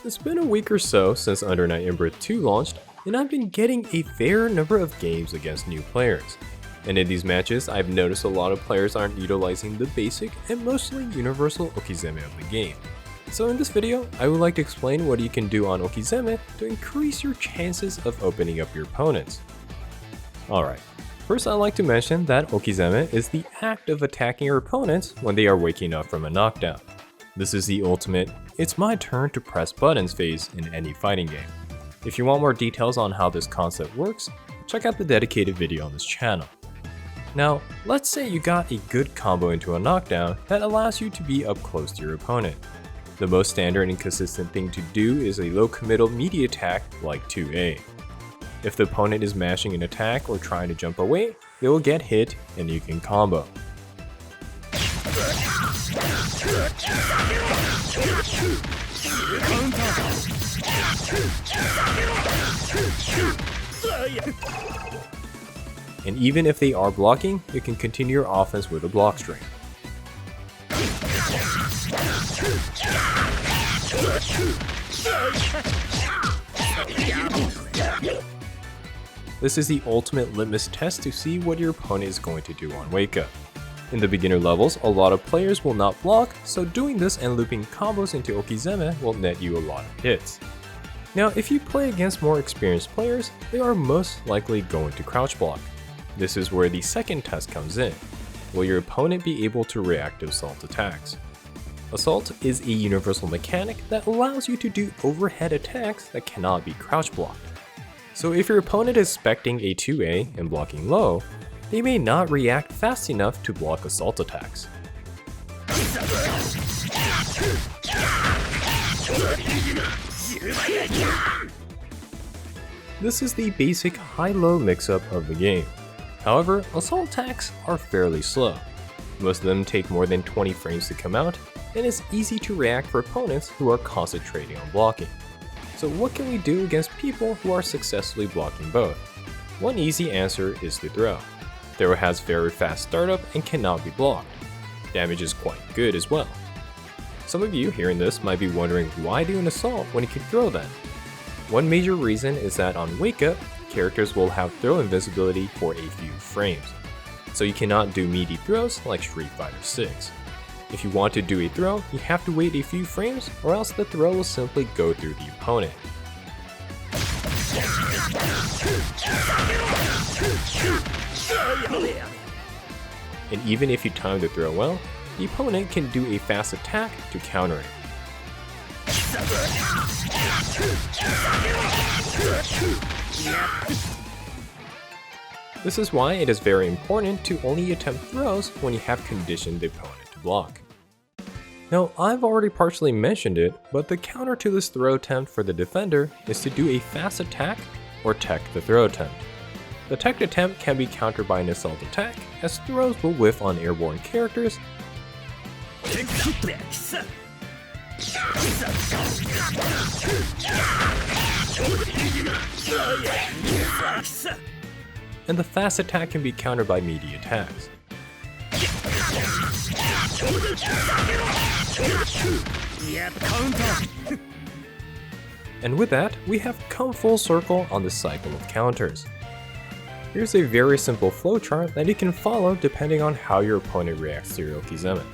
It's been a week or so since Under Night In-Breath 2 launched, and I've been getting a fair number of games against new players. And in these matches, I've noticed a lot of players aren't utilizing the basic and mostly universal Okizeme of the game. So in this video, I would like to explain what you can do on Okizeme to increase your chances of opening up your opponents. Alright, first I'd like to mention that Okizeme is the act of attacking your opponents when they are waking up from a knockdown. This is the ultimate, it's my turn to press buttons phase in any fighting game. If you want more details on how this concept works, check out the dedicated video on this channel. Now, let's say you got a good combo into a knockdown that allows you to be up close to your opponent. The most standard and consistent thing to do is a low committal meaty attack like 2A. If the opponent is mashing an attack or trying to jump away, they will get hit and you can combo. And even if they are blocking, you can continue your offense with a block string. This is the ultimate litmus test to see what your opponent is going to do on wake up. In the beginner levels, a lot of players will not block, so doing this and looping combos into Okizeme will net you a lot of hits. Now, if you play against more experienced players, they are most likely going to crouch block. This is where the second test comes in. Will your opponent be able to react to assault attacks? Assault is a universal mechanic that allows you to do overhead attacks that cannot be crouch blocked. So if your opponent is expecting a 2A and blocking low, they may not react fast enough to block assault attacks. This is the basic high-low mix-up of the game. However, assault attacks are fairly slow. Most of them take more than 20 frames to come out, and it's easy to react for opponents who are concentrating on blocking. So what can we do against people who are successfully blocking both? One easy answer is to throw. Throw has very fast startup and cannot be blocked. Damage is quite good as well. Some of you hearing this might be wondering why do an assault when you can throw then? One major reason is that on wake up, characters will have throw invisibility for a few frames. So you cannot do meaty throws like Street Fighter 6. If you want to do a throw, you have to wait a few frames or else the throw will simply go through the opponent. And even if you time the throw well, the opponent can do a fast attack to counter it. This is why it is very important to only attempt throws when you have conditioned the opponent to block. Now, I've already partially mentioned it, but the counter to this throw attempt for the defender is to do a fast attack or tech the throw attempt. The tech attempt can be countered by an assault attack, as throws will whiff on airborne characters, and the fast attack can be countered by meaty attacks. And with that, we have come full circle on the cycle of counters. Here's a very simple flowchart that you can follow depending on how your opponent reacts to your Okizeme.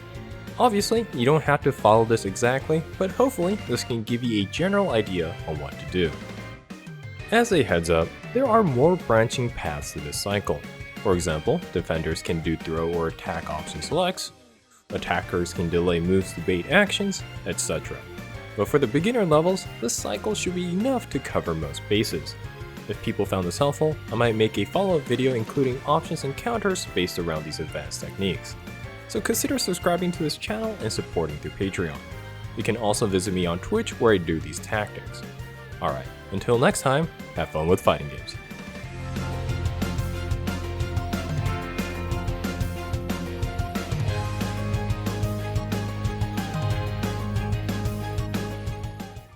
Obviously, you don't have to follow this exactly, but hopefully this can give you a general idea on what to do. As a heads up, there are more branching paths to this cycle. For example, defenders can do throw or attack option selects, attackers can delay moves to bait actions, etc. But for the beginner levels, this cycle should be enough to cover most bases. If people found this helpful, I might make a follow-up video including options and counters based around these advanced techniques. So consider subscribing to this channel and supporting through Patreon. You can also visit me on Twitch where I do these tactics. Alright, until next time, have fun with fighting games.